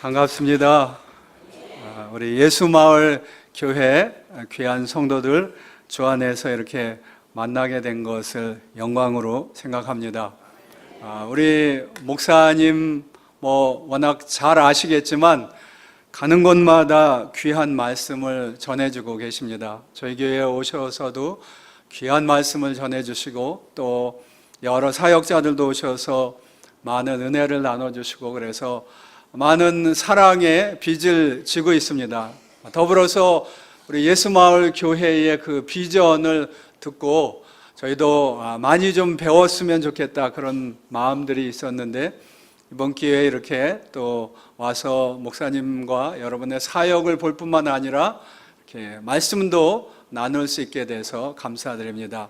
반갑습니다. 우리 예수마을 교회 귀한 성도들 주 안에서 이렇게 만나게 된 것을 영광으로 생각합니다. 우리 목사님 워낙 잘 아시겠지만 가는 곳마다 귀한 말씀을 전해주고 계십니다. 저희 교회에 오셔서도 귀한 말씀을 전해주시고 또 여러 사역자들도 오셔서 많은 은혜를 나눠주시고 그래서 많은 사랑의 빚을 지고 있습니다. 더불어서 우리 예수마을 교회의 그 비전을 듣고 저희도 많이 좀 배웠으면 좋겠다 그런 마음들이 있었는데 이번 기회에 이렇게 또 와서 목사님과 여러분의 사역을 볼 뿐만 아니라 이렇게 말씀도 나눌 수 있게 돼서 감사드립니다.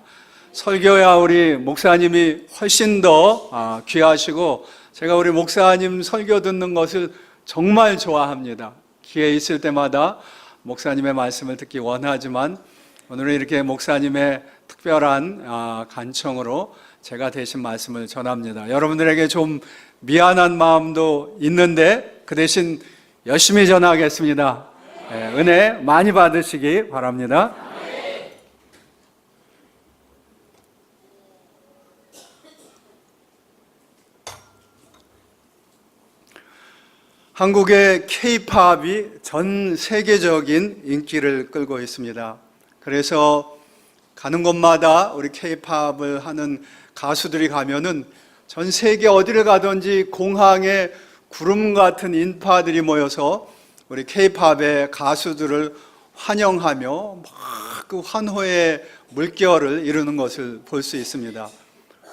설교야 우리 목사님이 훨씬 더 귀하시고 제가 우리 목사님 설교 듣는 것을 정말 좋아합니다. 기회 있을 때마다 목사님의 말씀을 듣기 원하지만 오늘은 이렇게 목사님의 특별한 간청으로 제가 대신 말씀을 전합니다. 여러분들에게 좀 미안한 마음도 있는데 그 대신 열심히 전하겠습니다. 은혜 많이 받으시기 바랍니다. 한국의 K-팝이 전 세계적인 인기를 끌고 있습니다. 그래서 가는 곳마다 우리 K-팝을 하는 가수들이 가면은 전 세계 어디를 가든지 공항에 구름 같은 인파들이 모여서 우리 K-팝의 가수들을 환영하며 막 그 환호의 물결을 이루는 것을 볼 수 있습니다.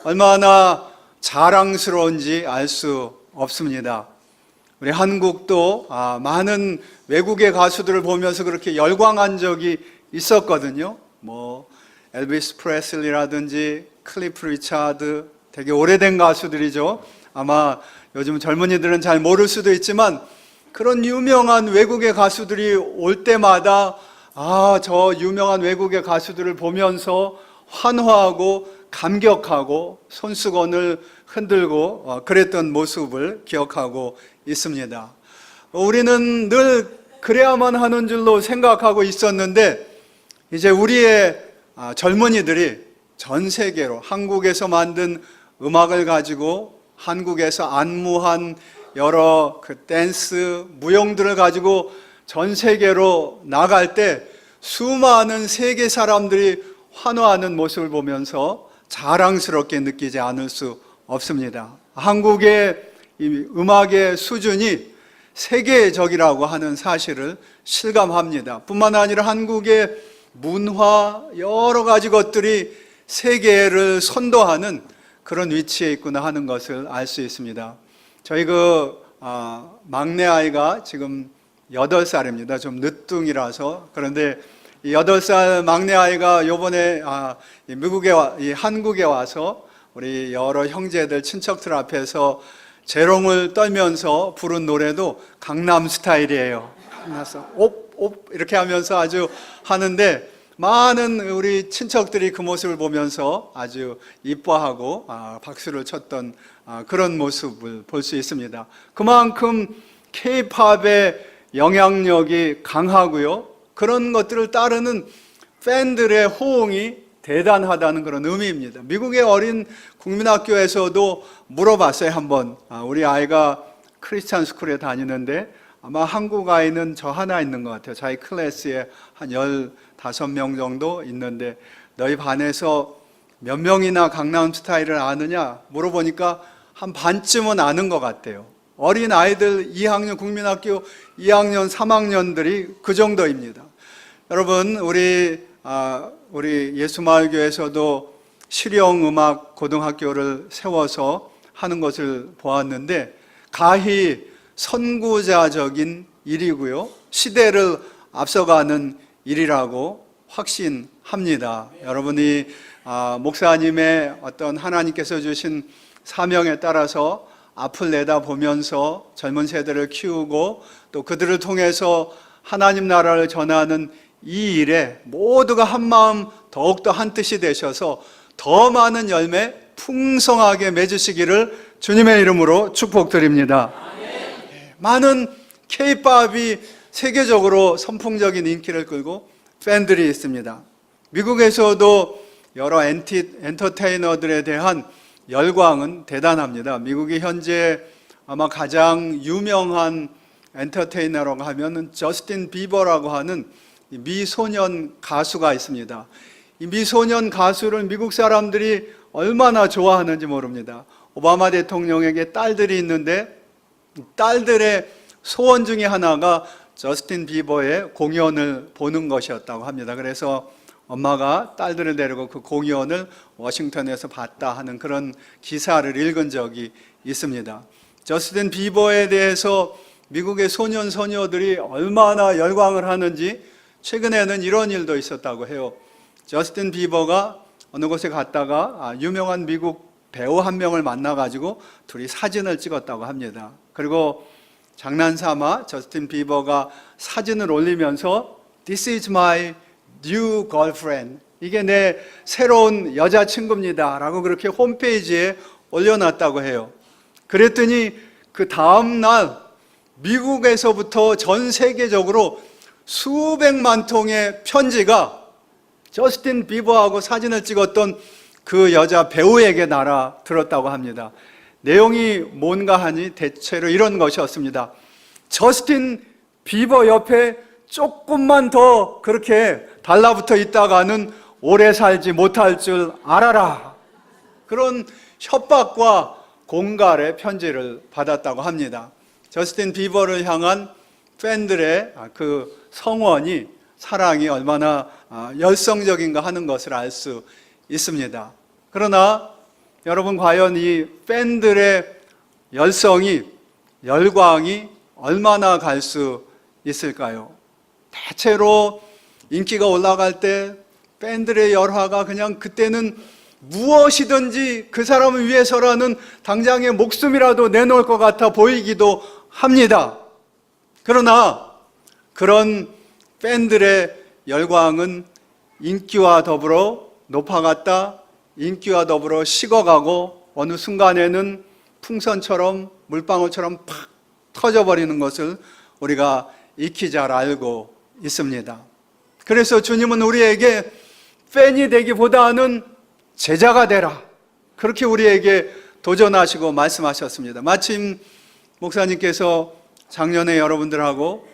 얼마나 자랑스러운지 알 수 없습니다. 우리 한국도 많은 외국의 가수들을 보면서 그렇게 열광한 적이 있었거든요. 엘비스 프레슬리라든지 클리프 리차드 되게 오래된 가수들이죠. 아마 요즘 젊은이들은 잘 모를 수도 있지만 그런 유명한 외국의 가수들이 올 때마다 저 유명한 외국의 가수들을 보면서 환호하고 감격하고 손수건을 흔들고 그랬던 모습을 기억하고 있습니다. 우리는 늘 그래야만 하는 줄로 생각하고 있었는데 이제 우리의 젊은이들이 전 세계로 한국에서 만든 음악을 가지고 한국에서 안무한 여러 그 댄스, 무용들을 가지고 전 세계로 나갈 때 수많은 세계 사람들이 환호하는 모습을 보면서 자랑스럽게 느끼지 않을 수 없습니다. 한국의 이 음악의 수준이 세계적이라고 하는 사실을 실감합니다. 뿐만 아니라 한국의 문화 여러 가지 것들이 세계를 선도하는 그런 위치에 있구나 하는 것을 알 수 있습니다. 저희 막내 아이가 지금 8살입니다. 좀 늦둥이라서. 그런데 이 8살 막내 아이가 요번에 한국에 와서 우리 여러 형제들, 친척들 앞에서 재롱을 떨면서 부른 노래도 강남 스타일이에요. 그래서 옵 이렇게 하면서 아주 하는데 많은 우리 친척들이 그 모습을 보면서 아주 이뻐하고 박수를 쳤던 그런 모습을 볼 수 있습니다. 그만큼 K-팝의 영향력이 강하고요. 그런 것들을 따르는 팬들의 호응이 대단하다는 그런 의미입니다. 미국의 어린 국민학교에서도 물어봤어요. 한번 우리 아이가 크리스찬 스쿨에 다니는데 아마 한국 아이는 저 하나 있는 것 같아요. 자기 클래스에 한 15명 정도 있는데 너희 반에서 몇 명이나 강남 스타일을 아느냐 물어보니까 한 반쯤은 아는 것 같아요. 어린 아이들 2학년 국민학교 2학년 3학년들이 그 정도입니다. 여러분 우리 예수마을교회에서도 실용음악 고등학교를 세워서 하는 것을 보았는데 가히 선구자적인 일이고요. 시대를 앞서가는 일이라고 확신합니다. 여러분이 목사님의 어떤 하나님께서 주신 사명에 따라서 앞을 내다보면서 젊은 세대를 키우고 또 그들을 통해서 하나님 나라를 전하는 이 일에 모두가 한마음 더욱더 한뜻이 되셔서 더 많은 열매 풍성하게 맺으시기를 주님의 이름으로 축복드립니다. 많은 K-팝이 세계적으로 선풍적인 인기를 끌고 팬들이 있습니다. 미국에서도 여러 엔터테이너들에 대한 열광은 대단합니다. 미국이 현재 아마 가장 유명한 엔터테이너라고 하면 저스틴 비버라고 하는 미소년 가수가 있습니다. 이 미소년 가수를 미국 사람들이 얼마나 좋아하는지 모릅니다. 오바마 대통령에게 딸들이 있는데 딸들의 소원 중에 하나가 저스틴 비버의 공연을 보는 것이었다고 합니다. 그래서 엄마가 딸들을 데리고 그 공연을 워싱턴에서 봤다 하는 그런 기사를 읽은 적이 있습니다. 저스틴 비버에 대해서 미국의 소년 소녀들이 얼마나 열광을 하는지 최근에는 이런 일도 있었다고 해요. 저스틴 비버가 어느 곳에 갔다가 유명한 미국 배우 한 명을 만나가지고 둘이 사진을 찍었다고 합니다. 그리고 장난삼아 저스틴 비버가 사진을 올리면서 This is my new girlfriend. 이게 내 새로운 여자친구입니다. 라고 그렇게 홈페이지에 올려놨다고 해요. 그랬더니 그 다음날 미국에서부터 전 세계적으로 수백만 통의 편지가 저스틴 비버하고 사진을 찍었던 그 여자 배우에게 날아들었다고 합니다. 내용이 뭔가 하니 대체로 이런 것이었습니다. 저스틴 비버 옆에 조금만 더 그렇게 달라붙어 있다가는 오래 살지 못할 줄 알아라. 그런 협박과 공갈의 편지를 받았다고 합니다. 저스틴 비버를 향한 팬들의 그 성원이, 사랑이 얼마나 열성적인가 하는 것을 알 수 있습니다. 그러나 여러분, 과연 이 팬들의 열광이 얼마나 갈 수 있을까요? 대체로 인기가 올라갈 때 팬들의 열화가 그냥 그때는 무엇이든지 그 사람을 위해서라는 당장의 목숨이라도 내놓을 것 같아 보이기도 합니다. 그러나 그런 팬들의 열광은 인기와 더불어 높아갔다, 인기와 더불어 식어가고 어느 순간에는 풍선처럼 물방울처럼 팍 터져버리는 것을 우리가 익히 잘 알고 있습니다. 그래서 주님은 우리에게 팬이 되기보다는 제자가 되라, 그렇게 우리에게 도전하시고 말씀하셨습니다. 마침 목사님께서 작년에 여러분들하고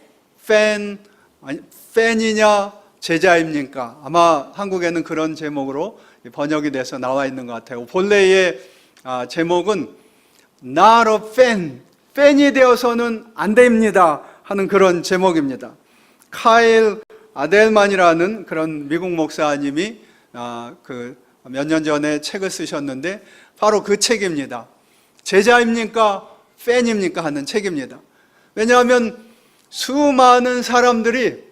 팬이냐 제자입니까? 아마 한국에는 그런 제목으로 번역이 돼서 나와 있는 것 같아요. 본래의 제목은 Not a fan, 팬이 되어서는 안 됩니다 하는 그런 제목입니다. 카일 아델만이라는 그런 미국 목사님이 몇 년 전에 책을 쓰셨는데 바로 그 책입니다. 제자입니까? 팬입니까? 하는 책입니다. 왜냐하면 수많은 사람들이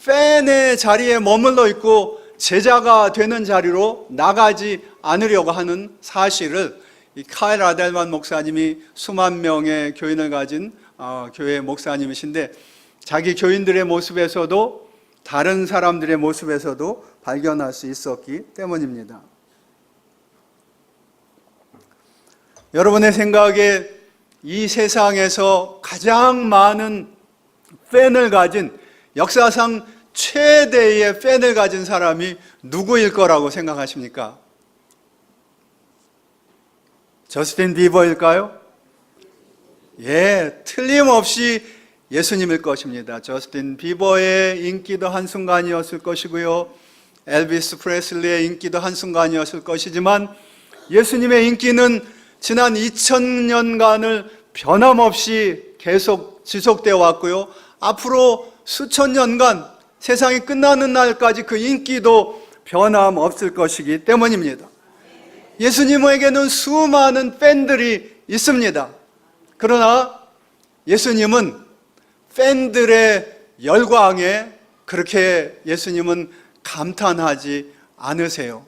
팬의 자리에 머물러 있고 제자가 되는 자리로 나가지 않으려고 하는 사실을 이 카일 아델만 목사님이 수만 명의 교인을 가진 교회 목사님이신데 자기 교인들의 모습에서도 다른 사람들의 모습에서도 발견할 수 있었기 때문입니다. 여러분의 생각에 이 세상에서 가장 많은 팬을 가진, 역사상 최대의 팬을 가진 사람이 누구일 거라고 생각하십니까? 저스틴 비버일까요? 예, 틀림없이 예수님일 것입니다. 저스틴 비버의 인기도 한순간이었을 것이고요, 엘비스 프레슬리의 인기도 한순간이었을 것이지만 예수님의 인기는 지난 2000년간을 변함없이 계속 지속되어 왔고요, 앞으로 수천 년간 세상이 끝나는 날까지 그 인기도 변함없을 것이기 때문입니다. 예수님에게는 수많은 팬들이 있습니다. 그러나 예수님은 팬들의 열광에 그렇게 예수님은 감탄하지 않으세요.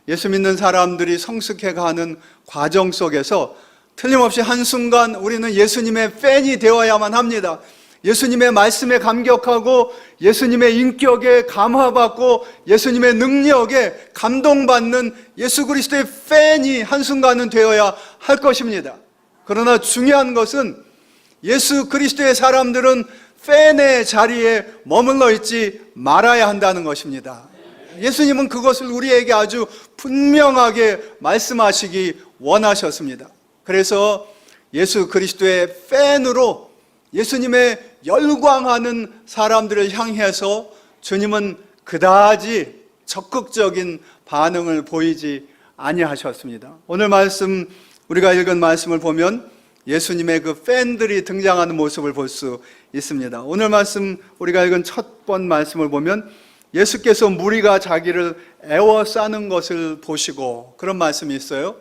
예수 믿는 사람들이 성숙해가는 과정 속에서 틀림없이 한순간 우리는 예수님의 팬이 되어야만 합니다. 예수님의 말씀에 감격하고 예수님의 인격에 감화받고 예수님의 능력에 감동받는 예수 그리스도의 팬이 한순간은 되어야 할 것입니다. 그러나 중요한 것은 예수 그리스도의 사람들은 팬의 자리에 머물러 있지 말아야 한다는 것입니다. 예수님은 그것을 우리에게 아주 분명하게 말씀하시기 원하셨습니다. 그래서 예수 그리스도의 팬으로 예수님의 열광하는 사람들을 향해서 주님은 그다지 적극적인 반응을 보이지 아니하셨습니다. 오늘 말씀, 우리가 읽은 말씀을 보면 예수님의 그 팬들이 등장하는 모습을 볼 수 있습니다. 오늘 말씀, 우리가 읽은 첫 번 말씀을 보면 예수께서 무리가 자기를 애워싸는 것을 보시고, 그런 말씀이 있어요.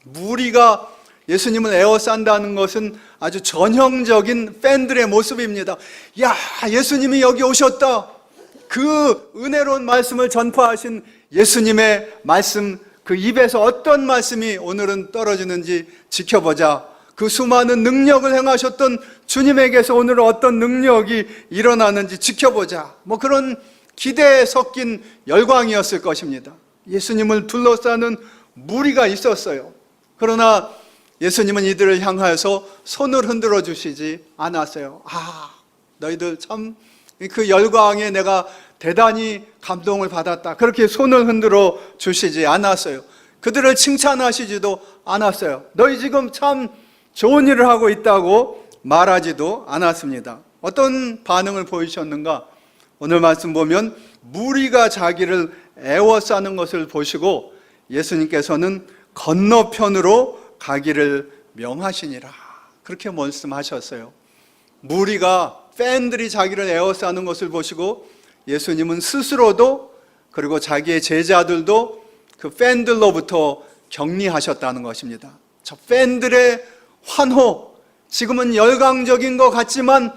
무리가 예수님을 애워싼다는 것은 아주 전형적인 팬들의 모습입니다. 야, 예수님이 여기 오셨다. 그 은혜로운 말씀을 전파하신 예수님의 말씀, 그 입에서 어떤 말씀이 오늘은 떨어지는지 지켜보자. 그 수많은 능력을 행하셨던 주님에게서 오늘 어떤 능력이 일어나는지 지켜보자. 뭐 그런 기대에 섞인 열광이었을 것입니다. 예수님을 둘러싸는 무리가 있었어요. 그러나 예수님은 이들을 향하여서 손을 흔들어 주시지 않았어요. 아, 너희들 참 그 열광에 내가 대단히 감동을 받았다. 그렇게 손을 흔들어 주시지 않았어요. 그들을 칭찬하시지도 않았어요. 너희 지금 참 좋은 일을 하고 있다고 말하지도 않았습니다. 어떤 반응을 보이셨는가? 오늘 말씀 보면 무리가 자기를 애워싸는 것을 보시고 예수님께서는 건너편으로 가기를 명하시니라. 그렇게 말씀하셨어요. 무리가, 팬들이 자기를 애워싸는 것을 보시고 예수님은 스스로도, 그리고 자기의 제자들도 그 팬들로부터 격리하셨다는 것입니다. 저 팬들의 환호, 지금은 열광적인 것 같지만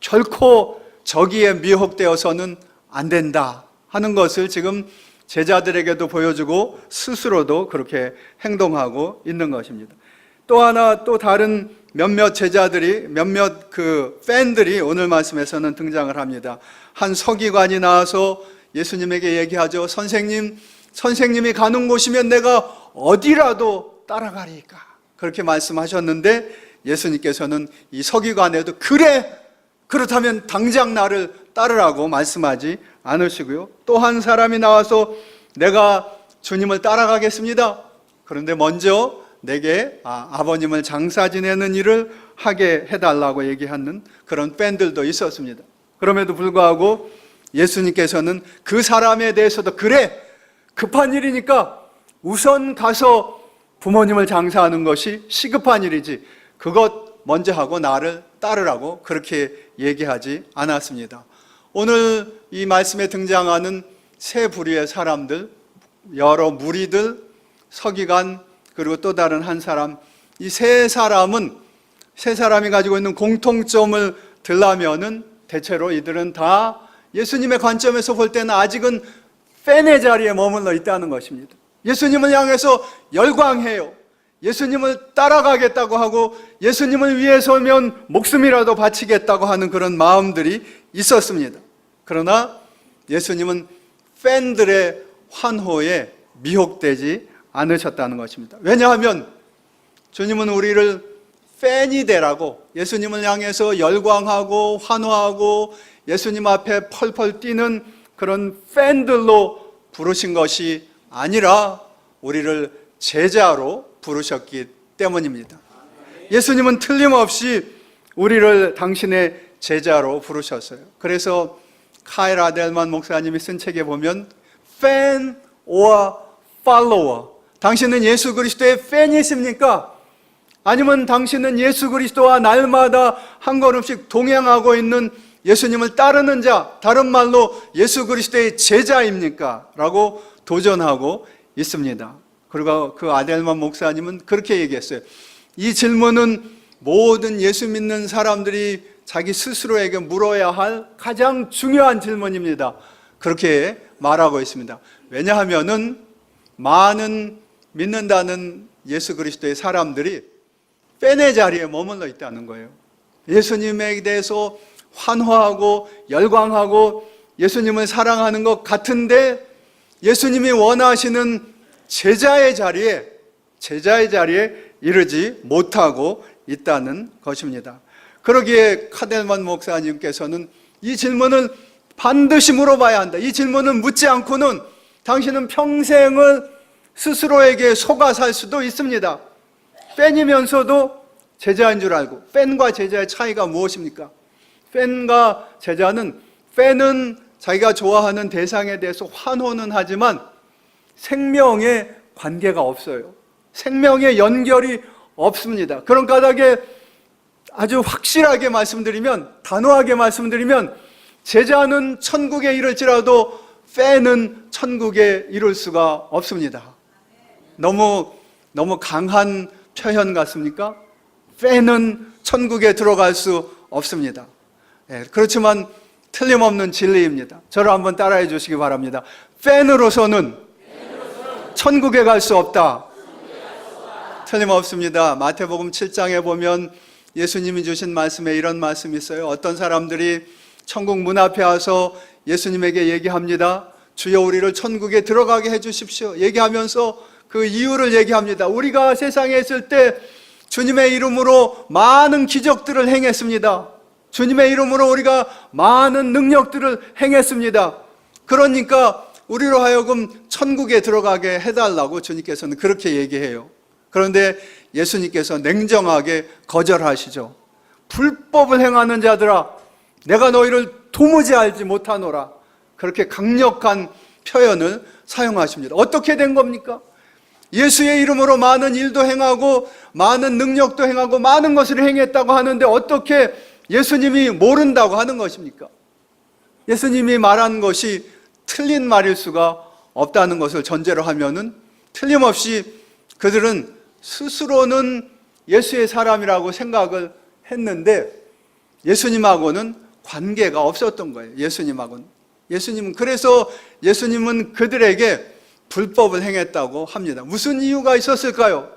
결코 저기에 미혹되어서는 안 된다 하는 것을 지금 제자들에게도 보여주고 스스로도 그렇게 행동하고 있는 것입니다. 또 하나, 또 다른 몇몇 제자들이, 몇몇 그 팬들이 오늘 말씀에서는 등장을 합니다. 한 서기관이 나와서 예수님에게 얘기하죠. 선생님이 가는 곳이면 내가 어디라도 따라가리까. 그렇게 말씀하셨는데 예수님께서는 이 서기관에도 그래, 그렇다면 당장 나를 따르라고 말씀하지 않으시고요. 또 한 사람이 나와서 내가 주님을 따라가겠습니다. 그런데 먼저 내게 아버님을 장사 지내는 일을 하게 해달라고 얘기하는 그런 팬들도 있었습니다. 그럼에도 불구하고 예수님께서는 그 사람에 대해서도 그래, 급한 일이니까 우선 가서 부모님을 장사하는 것이 시급한 일이지 그것 먼저 하고 나를 따르라고 그렇게 얘기하지 않았습니다. 오늘 이 말씀에 등장하는 세 부류의 사람들, 여러 무리들, 서기관, 그리고 또 다른 한 사람, 이 세 사람이 가지고 있는 공통점을 들라면은 대체로 이들은 다 예수님의 관점에서 볼 때는 아직은 팬의 자리에 머물러 있다는 것입니다. 예수님을 향해서 열광해요. 예수님을 따라가겠다고 하고 예수님을 위해서면 목숨이라도 바치겠다고 하는 그런 마음들이 있었습니다. 그러나 예수님은 팬들의 환호에 미혹되지 않으셨다는 것입니다. 왜냐하면 주님은 우리를 팬이 되라고, 예수님을 향해서 열광하고 환호하고 예수님 앞에 펄펄 뛰는 그런 팬들로 부르신 것이 아니라 우리를 제자로 부르셨기 때문입니다. 예수님은 틀림없이 우리를 당신의 제자로 부르셨어요. 그래서 카일 아델만 목사님이 쓴 책에 보면 Fan or follower, 당신은 예수 그리스도의 팬이십니까? 아니면 당신은 예수 그리스도와 날마다 한 걸음씩 동행하고 있는 예수님을 따르는 자, 다른 말로 예수 그리스도의 제자입니까? 라고 도전하고 있습니다. 그리고 그 아델만 목사님은 그렇게 얘기했어요. 이 질문은 모든 예수 믿는 사람들이 자기 스스로에게 물어야 할 가장 중요한 질문입니다. 그렇게 말하고 있습니다. 왜냐하면은 많은 믿는다는 예수 그리스도의 사람들이 팬의 자리에 머물러 있다는 거예요. 예수님에 대해서 환호하고 열광하고 예수님을 사랑하는 것 같은데 예수님이 원하시는 제자의 자리에 이르지 못하고 있다는 것입니다. 그러기에 카델만 목사님께서는 이 질문을 반드시 물어봐야 한다. 이 질문을 묻지 않고는 당신은 평생을 스스로에게 속아 살 수도 있습니다. 팬이면서도 제자인 줄 알고. 팬과 제자의 차이가 무엇입니까? 팬과 제자는, 팬은 자기가 좋아하는 대상에 대해서 환호는 하지만 생명의 관계가 없어요. 생명의 연결이 없습니다. 그런 까닭에 아주 확실하게 말씀드리면, 단호하게 말씀드리면, 제자는 천국에 이를지라도 팬은 천국에 이룰 수가 없습니다. 너무 강한 표현 같습니까? 팬은 천국에 들어갈 수 없습니다. 그렇지만 틀림없는 진리입니다. 저를 한번 따라해 주시기 바랍니다. 팬으로서는 천국에 갈 수 없다. 틀림없습니다. 마태복음 7장에 보면 예수님이 주신 말씀에 이런 말씀이 있어요. 어떤 사람들이 천국 문 앞에 와서 예수님에게 얘기합니다. 주여, 우리를 천국에 들어가게 해주십시오. 얘기하면서 그 이유를 얘기합니다. 우리가 세상에 있을 때 주님의 이름으로 많은 기적들을 행했습니다. 주님의 이름으로 우리가 많은 능력들을 행했습니다. 그러니까 우리로 하여금 천국에 들어가게 해달라고 주님께서는 그렇게 얘기해요. 그런데 예수님께서 냉정하게 거절하시죠. 불법을 행하는 자들아, 내가 너희를 도무지 알지 못하노라. 그렇게 강력한 표현을 사용하십니다. 어떻게 된 겁니까? 예수의 이름으로 많은 일도 행하고 많은 능력도 행하고 많은 것을 행했다고 하는데 어떻게 예수님이 모른다고 하는 것입니까? 예수님이 말한 것이 틀린 말일 수가 없다는 것을 전제로 하면은 틀림없이 그들은 스스로는 예수의 사람이라고 생각을 했는데 예수님하고는 관계가 없었던 거예요. 예수님은 그래서 예수님은 그들에게 불법을 행했다고 합니다. 무슨 이유가 있었을까요?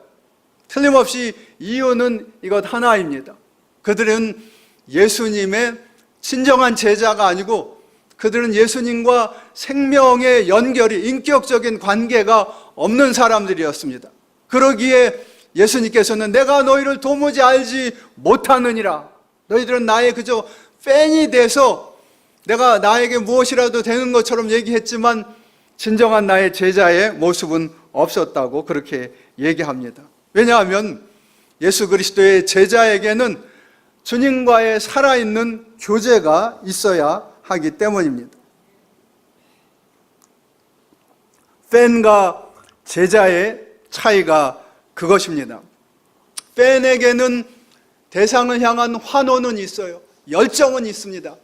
틀림없이 이유는 이것 하나입니다. 그들은 예수님의 진정한 제자가 아니고 그들은 예수님과 생명의 연결이, 인격적인 관계가 없는 사람들이었습니다. 그러기에 예수님께서는 내가 너희를 도무지 알지 못하느니라. 너희들은 나의 그저 팬이 돼서 내가 나에게 무엇이라도 되는 것처럼 얘기했지만 진정한 나의 제자의 모습은 없었다고 그렇게 얘기합니다. 왜냐하면 예수 그리스도의 제자에게는 주님과의 살아있는 교제가 있어야 하기 때문입니다. 팬과 제자의 차이가 그것입니다. 팬에게는 대상을 향한 환호는 있어요. 열정은 있습니다.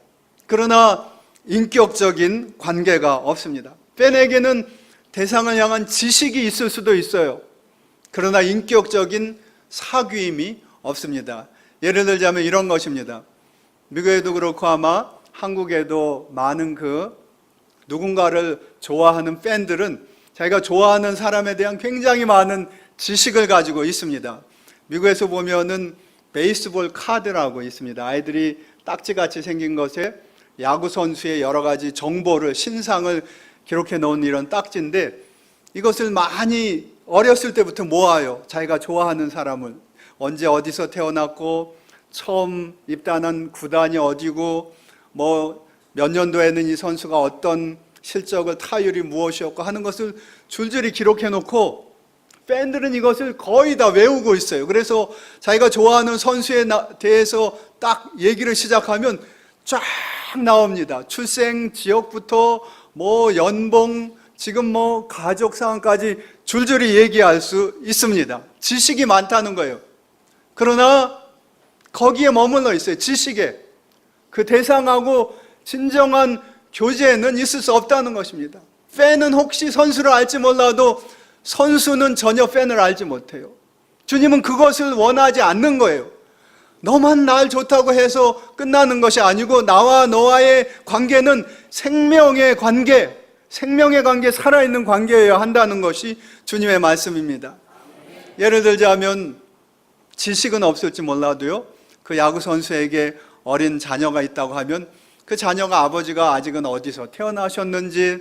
그러나 인격적인 관계가 없습니다. 팬에게는 대상을 향한 지식이 있을 수도 있어요. 그러나 인격적인 사귐이 없습니다. 예를 들자면 이런 것입니다. 미국에도 그렇고 아마 한국에도 많은 누군가를 좋아하는 팬들은 자기가 좋아하는 사람에 대한 굉장히 많은 지식을 가지고 있습니다. 미국에서 보면은 베이스볼 카드라고 있습니다. 아이들이 딱지같이 생긴 것에 야구 선수의 여러 가지 정보를, 신상을 기록해 놓은 이런 딱지인데 이것을 많이 어렸을 때부터 모아요. 자기가 좋아하는 사람을. 언제 어디서 태어났고 처음 입단한 구단이 어디고 몇 년도에는 이 선수가 어떤 실적을, 타율이 무엇이었고 하는 것을 줄줄이 기록해 놓고 팬들은 이것을 거의 다 외우고 있어요. 그래서 자기가 좋아하는 선수에 대해서 딱 얘기를 시작하면 쫙 나옵니다. 출생 지역부터 연봉, 지금 가족 상황까지 줄줄이 얘기할 수 있습니다. 지식이 많다는 거예요. 그러나 거기에 머물러 있어요. 지식에. 그 대상하고 진정한 교제는 있을 수 없다는 것입니다. 팬은 혹시 선수를 알지 몰라도 선수는 전혀 팬을 알지 못해요. 주님은 그것을 원하지 않는 거예요. 너만 날 좋다고 해서 끝나는 것이 아니고 나와 너와의 관계는 생명의 관계, 살아있는 관계여야 한다는 것이 주님의 말씀입니다. 예를 들자면 지식은 없을지 몰라도요, 그 야구 선수에게 어린 자녀가 있다고 하면 그 자녀가 아버지가 아직은 어디서 태어나셨는지,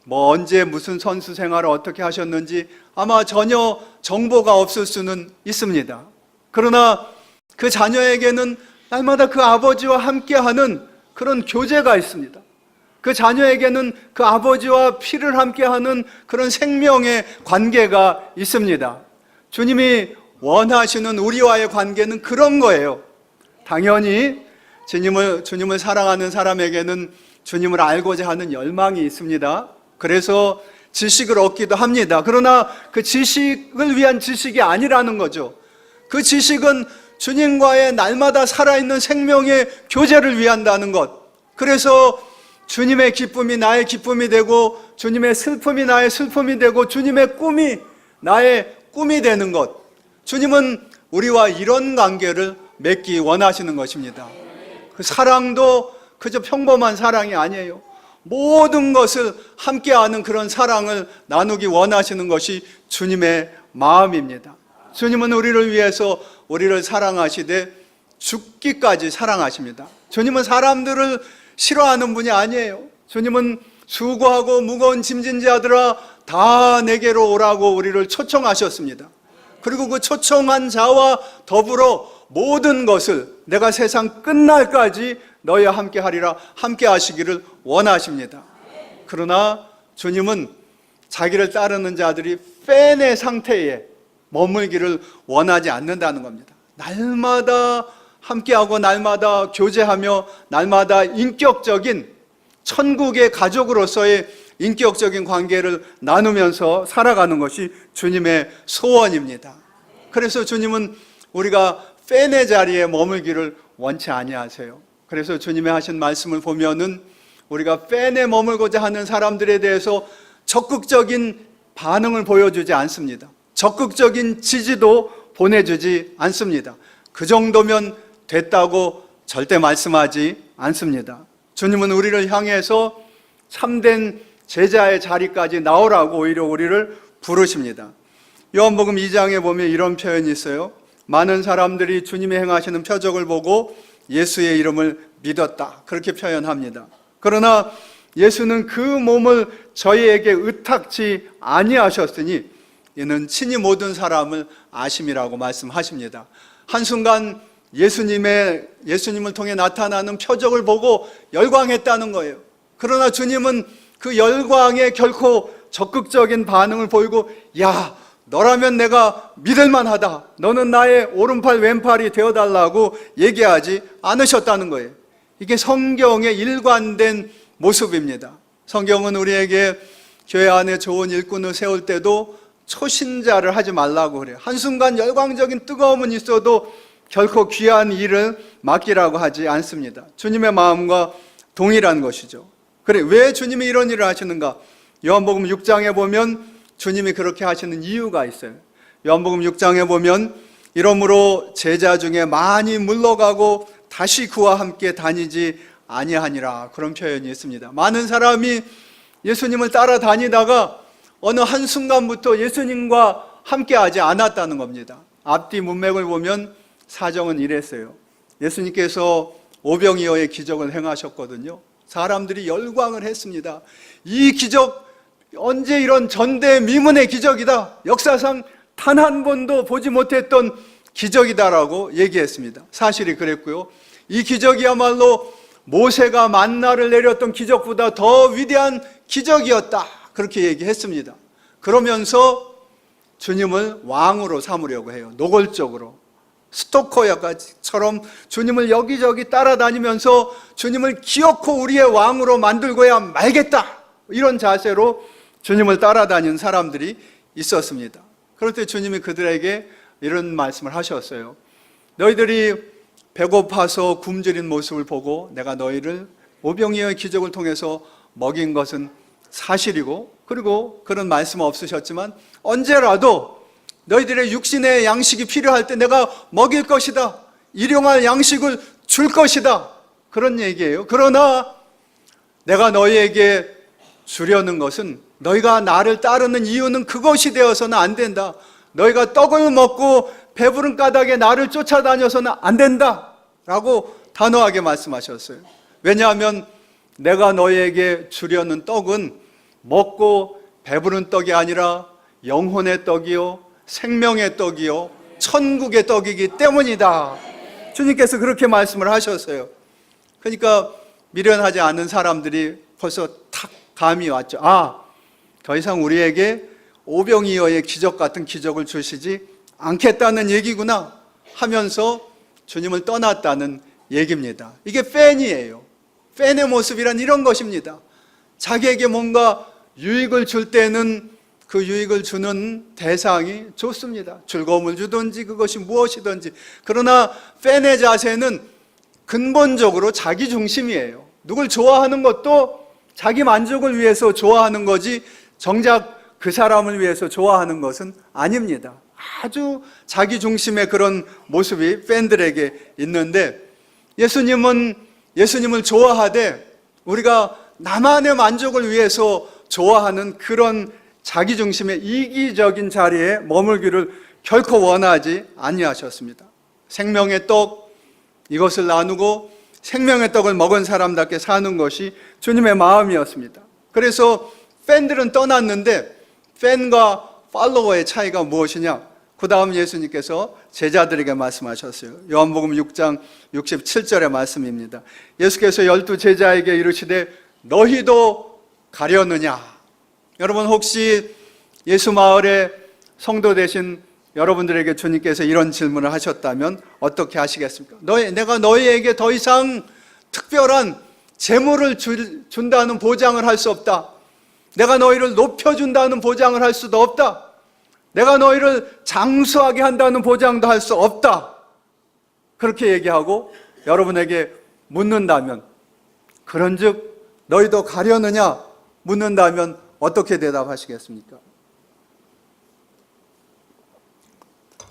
언제 무슨 선수 생활을 어떻게 하셨는지 아마 전혀 정보가 없을 수는 있습니다. 그러나 그 자녀에게는 날마다 그 아버지와 함께하는 그런 교제가 있습니다. 그 자녀에게는 그 아버지와 피를 함께하는 그런 생명의 관계가 있습니다. 주님이 원하시는 우리와의 관계는 그런 거예요. 당연히 주님을 사랑하는 사람에게는 주님을 알고자 하는 열망이 있습니다. 그래서 지식을 얻기도 합니다. 그러나 그 지식을 위한 지식이 아니라는 거죠. 그 지식은 주님과의 날마다 살아있는 생명의 교제를 위한다는 것. 그래서 주님의 기쁨이 나의 기쁨이 되고, 주님의 슬픔이 나의 슬픔이 되고, 주님의 꿈이 나의 꿈이 되는 것. 주님은 우리와 이런 관계를 맺기 원하시는 것입니다. 그 사랑도 그저 평범한 사랑이 아니에요. 모든 것을 함께하는 그런 사랑을 나누기 원하시는 것이 주님의 마음입니다. 주님은 우리를 위해서 우리를 사랑하시되 죽기까지 사랑하십니다. 주님은 사람들을 싫어하는 분이 아니에요. 주님은 수고하고 무거운 짐진 자들아 다 내게로 오라고 우리를 초청하셨습니다. 그리고 그 초청한 자와 더불어 모든 것을 내가 세상 끝날까지 너희와 함께 하리라, 함께 하시기를 원하십니다. 그러나 주님은 자기를 따르는 자들이 팬의 상태에 머물기를 원하지 않는다는 겁니다. 날마다 함께하고 날마다 교제하며 날마다 인격적인 천국의 가족으로서의 인격적인 관계를 나누면서 살아가는 것이 주님의 소원입니다. 그래서 주님은 우리가 팬의 자리에 머물기를 원치 아니하세요. 그래서 주님의 하신 말씀을 보면은 우리가 팬에 머물고자 하는 사람들에 대해서 적극적인 반응을 보여주지 않습니다. 적극적인 지지도 보내주지 않습니다. 그 정도면 됐다고 절대 말씀하지 않습니다. 주님은 우리를 향해서 참된 제자의 자리까지 나오라고 오히려 우리를 부르십니다. 요한복음 2장에 보면 이런 표현이 있어요. 많은 사람들이 주님이 행하시는 표적을 보고 예수의 이름을 믿었다, 그렇게 표현합니다. 그러나 예수는 그 몸을 저희에게 의탁치 아니하셨으니 이는 친히 모든 사람을 아심이라고 말씀하십니다. 한순간 예수님을 통해 나타나는 표적을 보고 열광했다는 거예요. 그러나 주님은 그 열광에 결코 적극적인 반응을 보이고, 야, 너라면 내가 믿을 만하다, 너는 나의 오른팔 왼팔이 되어달라고 얘기하지 않으셨다는 거예요. 이게 성경의 일관된 모습입니다. 성경은 우리에게 교회 안에 좋은 일꾼을 세울 때도 초신자를 하지 말라고 그래요. 한순간 열광적인 뜨거움은 있어도 결코 귀한 일을 맡기라고 하지 않습니다. 주님의 마음과 동일한 것이죠. 그래, 왜 주님이 이런 일을 하시는가? 요한복음 6장에 보면 주님이 그렇게 하시는 이유가 있어요. 요한복음 6장에 보면 이러므로 제자 중에 많이 물러가고 다시 그와 함께 다니지 아니하니라, 그런 표현이 있습니다. 많은 사람이 예수님을 따라다니다가 어느 한순간부터 예수님과 함께하지 않았다는 겁니다. 앞뒤 문맥을 보면 사정은 이랬어요. 예수님께서 오병이어의 기적을 행하셨거든요. 사람들이 열광을 했습니다. 이 기적, 언제 이런 전대미문의 기적이다, 역사상 단 한 번도 보지 못했던 기적이다라고 얘기했습니다. 사실이 그랬고요. 이 기적이야말로 모세가 만나를 내렸던 기적보다 더 위대한 기적이었다, 그렇게 얘기했습니다. 그러면서 주님을 왕으로 삼으려고 해요. 노골적으로 스토커처럼 주님을 여기저기 따라다니면서 주님을 기어코 우리의 왕으로 만들고야 말겠다, 이런 자세로 주님을 따라다니는 사람들이 있었습니다. 그럴 때 주님이 그들에게 이런 말씀을 하셨어요. 너희들이 배고파서 굶주린 모습을 보고 내가 너희를 오병이어의 기적을 통해서 먹인 것은 사실이고, 그리고 그런 말씀 없으셨지만 언제라도 너희들의 육신의 양식이 필요할 때 내가 먹일 것이다, 일용할 양식을 줄 것이다, 그런 얘기예요. 그러나 내가 너희에게 주려는 것은, 너희가 나를 따르는 이유는 그것이 되어서는 안 된다. 너희가 떡을 먹고 배부른 까닭에 나를 쫓아다녀서는 안 된다 라고 단호하게 말씀하셨어요. 왜냐하면 내가 너희에게 주려는 떡은 먹고 배부른 떡이 아니라 영혼의 떡이요, 생명의 떡이요, 천국의 떡이기 때문이다. 주님께서 그렇게 말씀을 하셨어요. 그러니까 미련하지 않은 사람들이 벌써 탁 감이 왔죠. 더 이상 우리에게 오병이어의 기적 같은 기적을 주시지 않겠다는 얘기구나 하면서 주님을 떠났다는 얘기입니다. 이게 팬이에요. 팬의 모습이란 이런 것입니다. 자기에게 뭔가 유익을 줄 때는 그 유익을 주는 대상이 좋습니다. 즐거움을 주든지 그것이 무엇이든지. 그러나 팬의 자세는 근본적으로 자기 중심이에요. 누굴 좋아하는 것도 자기 만족을 위해서 좋아하는 거지 정작 그 사람을 위해서 좋아하는 것은 아닙니다. 아주 자기 중심의 그런 모습이 팬들에게 있는데, 예수님을 좋아하되 우리가 나만의 만족을 위해서 좋아하는 그런 자기 중심의 이기적인 자리에 머물기를 결코 원하지 아니하셨습니다. 생명의 떡, 이것을 나누고 생명의 떡을 먹은 사람답게 사는 것이 주님의 마음이었습니다. 그래서 팬들은 떠났는데 팬과 팔로워의 차이가 무엇이냐? 그 다음 예수님께서 제자들에게 말씀하셨어요. 요한복음 6장 67절의 말씀입니다. 예수께서 12 제자에게 이르시되 너희도 가려느냐? 여러분, 혹시 예수 마을의 성도 되신 여러분들에게 주님께서 이런 질문을 하셨다면 어떻게 하시겠습니까? 내가 너희에게 더 이상 특별한 재물을 준다는 보장을 할 수 없다. 내가 너희를 높여준다는 보장을 할 수도 없다. 내가 너희를 장수하게 한다는 보장도 할 수 없다. 그렇게 얘기하고 여러분에게 묻는다면, 그런즉 너희도 가려느냐 묻는다면 어떻게 대답하시겠습니까?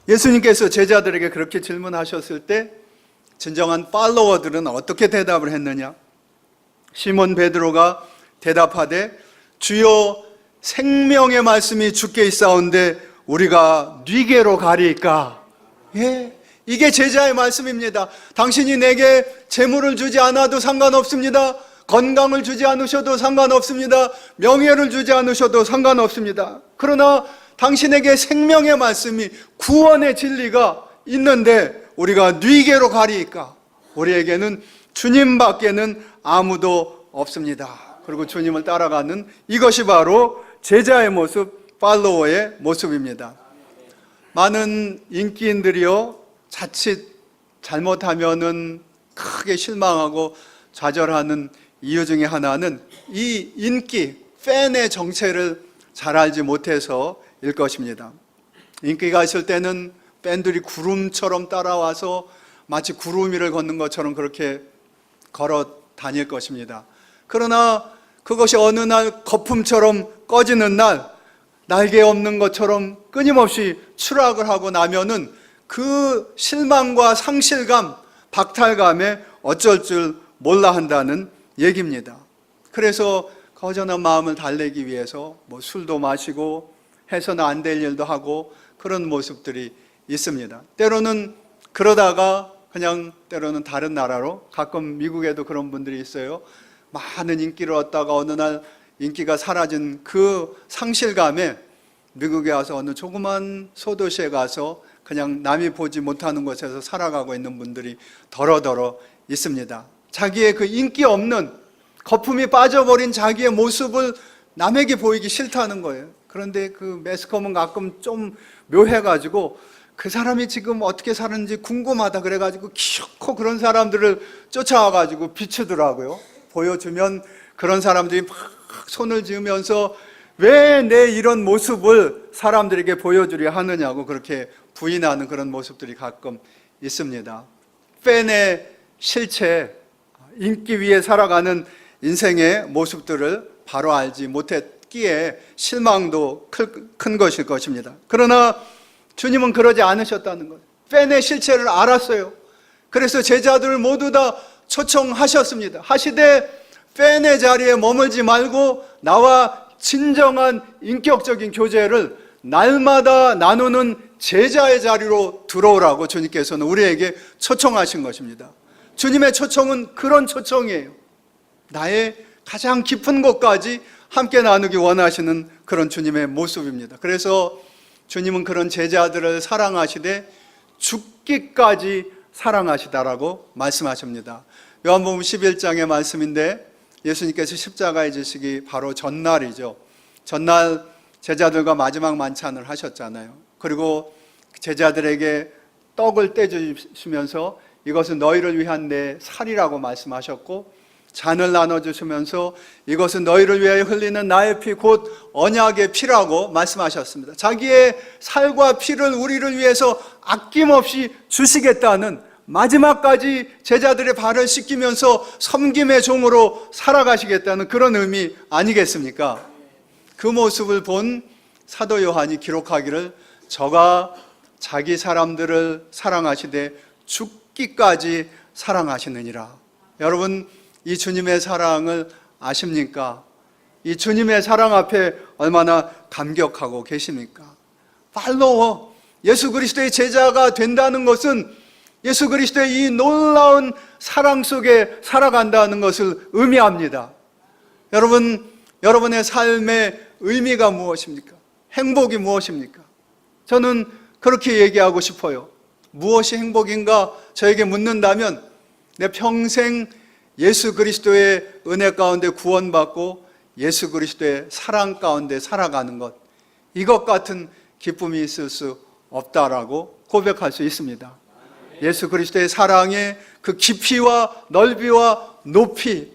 예수님께서 제자들에게 그렇게 질문하셨을 때 진정한 팔로워들은 어떻게 대답을 했느냐? 시몬 베드로가 대답하되 주여, 생명의 말씀이 주께 있사온데 우리가 뉘게로 가리이까? 이게 제자의 말씀입니다. 당신이 내게 재물을 주지 않아도 상관없습니다. 건강을 주지 않으셔도 상관없습니다. 명예를 주지 않으셔도 상관없습니다. 그러나 당신에게 생명의 말씀이, 구원의 진리가 있는데 우리가 뉘게로 가리이까? 우리에게는 주님밖에는 아무도 없습니다. 그리고 주님을 따라가는 이것이 바로 제자의 모습, 팔로워의 모습입니다. 많은 인기인들이요, 자칫 잘못하면은 크게 실망하고 좌절하는 이유 중에 하나는 이 인기, 팬의 정체를 잘 알지 못해서일 것입니다. 인기가 있을 때는 팬들이 구름처럼 따라와서 마치 구름 위를 걷는 것처럼 그렇게 걸어 다닐 것입니다. 그러나 그것이 어느 날 거품처럼 꺼지는 날, 날개 없는 것처럼 끊임없이 추락을 하고 나면은 그 실망과 상실감, 박탈감에 어쩔 줄 몰라 한다는 얘기입니다. 그래서 거저한 마음을 달래기 위해서 술도 마시고 해서는 안 될 일도 하고 그런 모습들이 있습니다. 때로는 그러다가 그냥 때로는 다른 나라로, 가끔 미국에도 그런 분들이 있어요. 많은 인기를 얻다가 어느 날 인기가 사라진 그 상실감에 미국에 와서 어느 조그만 소도시에 가서 그냥 남이 보지 못하는 곳에서 살아가고 있는 분들이 더러더러 있습니다. 자기의 그 인기 없는, 거품이 빠져버린 자기의 모습을 남에게 보이기 싫다는 거예요. 그런데 그 매스컴은 가끔 좀 묘해가지고 그 사람이 지금 어떻게 사는지 궁금하다 그래가지고 기어코 그런 사람들을 쫓아와가지고 비추더라고요. 보여주면 그런 사람들이 막 손을 지으면서 왜 내 이런 모습을 사람들에게 보여주려 하느냐고 그렇게 부인하는 그런 모습들이 가끔 있습니다. 팬의 실체, 인기 위에 살아가는 인생의 모습들을 바로 알지 못했기에 실망도 큰 것일 것입니다. 그러나 주님은 그러지 않으셨다는 거예요. 팬의 실체를 알았어요. 그래서 제자들을 모두 다 초청하셨습니다. 하시되 팬의 자리에 머물지 말고 나와 진정한 인격적인 교제를 날마다 나누는 제자의 자리로 들어오라고 주님께서는 우리에게 초청하신 것입니다. 주님의 초청은 그런 초청이에요. 나의 가장 깊은 곳까지 함께 나누기 원하시는 그런 주님의 모습입니다. 그래서 주님은 그런 제자들을 사랑하시되 죽기까지 사랑하시다라고 말씀하십니다. 요한복음 11장의 말씀인데 예수님께서 십자가에 지시기 바로 전날이죠. 전날 제자들과 마지막 만찬을 하셨잖아요. 그리고 제자들에게 떡을 떼주시면서 이것은 너희를 위한 내 살이라고 말씀하셨고, 잔을 나눠주시면서 이것은 너희를 위하여 흘리는 나의 피 곧 언약의 피라고 말씀하셨습니다. 자기의 살과 피를 우리를 위해서 아낌없이 주시겠다는, 마지막까지 제자들의 발을 씻기면서 섬김의 종으로 살아가시겠다는 그런 의미 아니겠습니까? 그 모습을 본 사도 요한이 기록하기를 저가 자기 사람들을 사랑하시되 죽기까지 사랑하시느니라. 여러분, 이 주님의 사랑을 아십니까? 이 주님의 사랑 앞에 얼마나 감격하고 계십니까? 팔로워, 예수 그리스도의 제자가 된다는 것은 예수 그리스도의 이 놀라운 사랑 속에 살아간다는 것을 의미합니다. 여러분, 여러분의 삶의 의미가 무엇입니까? 행복이 무엇입니까? 저는 그렇게 얘기하고 싶어요. 무엇이 행복인가 저에게 묻는다면 내 평생 예수 그리스도의 은혜 가운데 구원받고 예수 그리스도의 사랑 가운데 살아가는 것, 이것 같은 기쁨이 있을 수 없다라고 고백할 수 있습니다. 예수 그리스도의 사랑의 그 깊이와 넓이와 높이,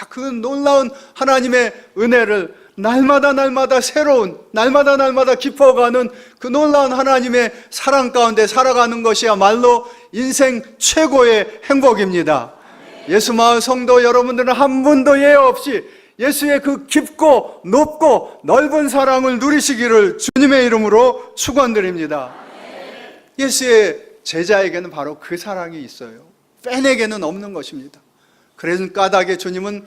그 놀라운 하나님의 은혜를 날마다 새로운, 날마다 깊어가는 그 놀라운 하나님의 사랑 가운데 살아가는 것이야말로 인생 최고의 행복입니다. 예수마을 성도 여러분들은 한 분도 예외 없이 예수의 그 깊고 높고 넓은 사랑을 누리시기를 주님의 이름으로 축원드립니다. 예수의 제자에게는 바로 그 사랑이 있어요. 팬에게는 없는 것입니다. 그래서 까닭에 주님은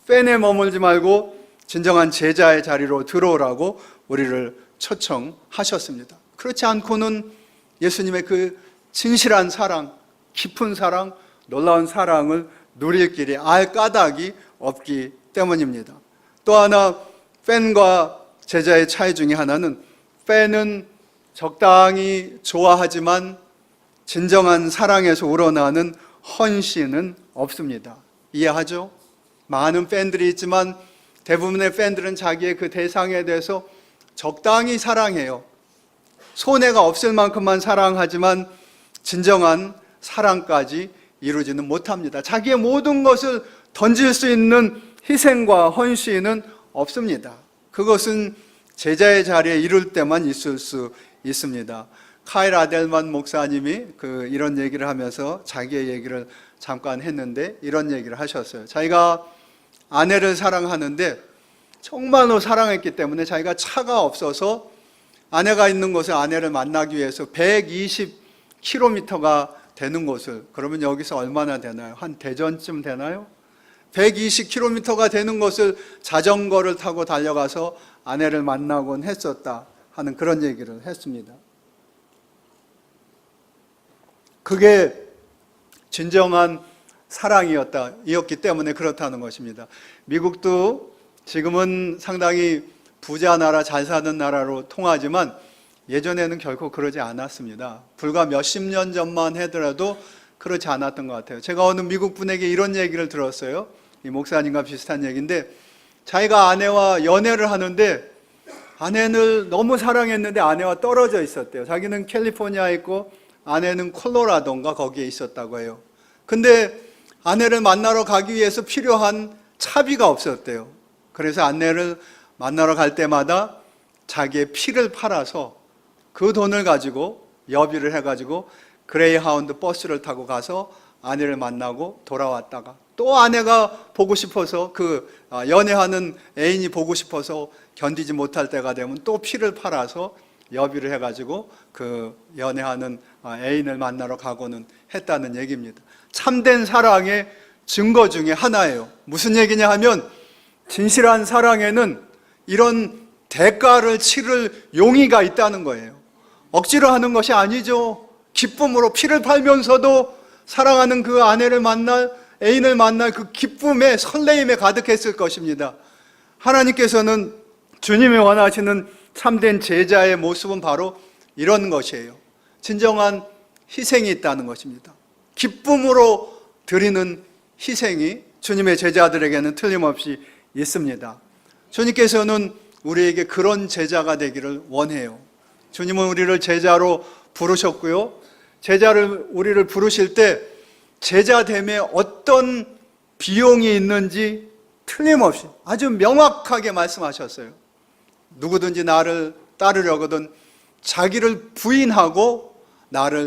팬에 머물지 말고 진정한 제자의 자리로 들어오라고 우리를 초청하셨습니다. 그렇지 않고는 예수님의 그 진실한 사랑, 깊은 사랑, 놀라운 사랑을 누릴 길이 알 까닭이 없기 때문입니다. 또 하나, 팬과 제자의 차이 중에 하나는 팬은 적당히 좋아하지만 진정한 사랑에서 우러나는 헌신은 없습니다. 이해하죠? 많은 팬들이 있지만 대부분의 팬들은 자기의 그 대상에 대해서 적당히 사랑해요. 손해가 없을 만큼만 사랑하지만 진정한 사랑까지 이루지는 못합니다. 자기의 모든 것을 던질 수 있는 희생과 헌신은 없습니다. 그것은 제자의 자리에 이룰 때만 있을 수 있습니다. 카일 아델만 목사님이 이런 얘기를 하면서 자기의 얘기를 잠깐 했는데 이런 얘기를 하셨어요. 자기가 아내를 사랑하는데 정말로 사랑했기 때문에 자기가 차가 없어서 아내가 있는 곳에 아내를 만나기 위해서 120km가 되는 곳을, 그러면 여기서 얼마나 되나요? 한 대전쯤 되나요? 120km가 되는 곳을 자전거를 타고 달려가서 아내를 만나곤 했었다 하는 그런 얘기를 했습니다. 그게 진정한 사랑이었기 때문에 그렇다는 것입니다. 미국도 지금은 상당히 부자 나라, 잘 사는 나라로 통하지만 예전에는 결코 그러지 않았습니다. 불과 몇십 년 전만 하더라도 그렇지 않았던 것 같아요. 제가 어느 미국 분에게 이런 얘기를 들었어요. 이 목사님과 비슷한 얘기인데, 자기가 아내와 연애를 하는데 아내를 너무 사랑했는데 아내와 떨어져 있었대요. 자기는 캘리포니아에 있고 아내는 콜로라도인가 거기에 있었다고 해요. 근데 아내를 만나러 가기 위해서 필요한 차비가 없었대요. 그래서 아내를 만나러 갈 때마다 자기의 피를 팔아서 그 돈을 가지고 여비를 해가지고 그레이하운드 버스를 타고 가서 아내를 만나고 돌아왔다가 또 아내가 보고 싶어서 연애하는 애인이 보고 싶어서 견디지 못할 때가 되면 또 피를 팔아서 여비를 해가지고 그 연애하는 애인을 만나러 가고는 했다는 얘기입니다. 참된 사랑의 증거 중에 하나예요. 무슨 얘기냐 하면 진실한 사랑에는 이런 대가를 치를 용의가 있다는 거예요. 억지로 하는 것이 아니죠. 기쁨으로 피를 팔면서도 사랑하는 그 아내를 만날, 애인을 만날 그 기쁨에 설레임에 가득했을 것입니다. 하나님께서는 주님이 원하시는 참된 제자의 모습은 바로 이런 것이에요. 진정한 희생이 있다는 것입니다. 기쁨으로 드리는 희생이 주님의 제자들에게는 틀림없이 있습니다. 주님께서는 우리에게 그런 제자가 되기를 원해요. 주님은 우리를 제자로 부르셨고요. 우리를 부르실 때 제자됨에 어떤 비용이 있는지 틀림없이 아주 명확하게 말씀하셨어요. 누구든지 나를 따르려거든 자기를 부인하고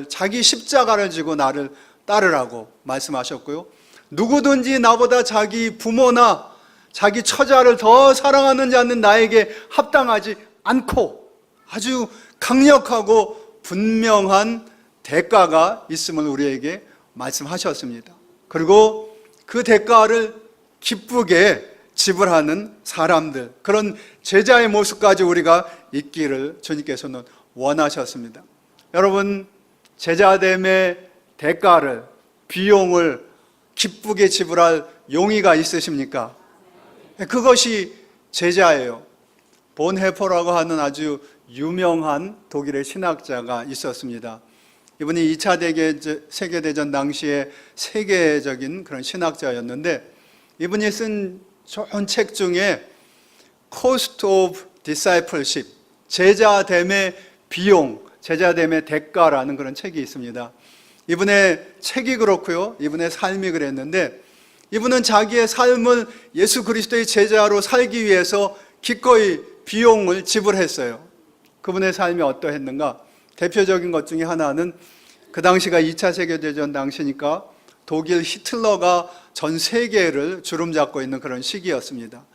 자기 십자가를 지고 나를 따르라고 말씀하셨고요. 누구든지 나보다 자기 부모나 자기 처자를 더 사랑하는 자는 나에게 합당하지 않고 아주 강력하고 분명한 대가가 있음을 우리에게 말씀하셨습니다. 그리고 그 대가를 기쁘게 지불하는 사람들, 그런 제자의 모습까지 우리가 있기를 주님께서는 원하셨습니다. 여러분, 제자됨의 대가를, 비용을 기쁘게 지불할 용의가 있으십니까? 그것이 제자예요. 본헤퍼라고 하는 아주 유명한 독일의 신학자가 있었습니다. 이분이 2차 세계대전 당시에 세계적인 그런 신학자였는데, 이분이 쓴 좋은 책 중에 Cost of Discipleship, 제자됨의 비용, 제자됨의 대가라는 그런 책이 있습니다. 이분의 책이 그렇고요, 이분의 삶이 그랬는데, 이분은 자기의 삶을 예수 그리스도의 제자로 살기 위해서 기꺼이 비용을 지불했어요. 그분의 삶이 어떠했는가? 대표적인 것 중에 하나는 그 당시가 2차 세계대전 당시니까 독일 히틀러가 전 세계를 주름잡고 있는 그런 시기였습니다.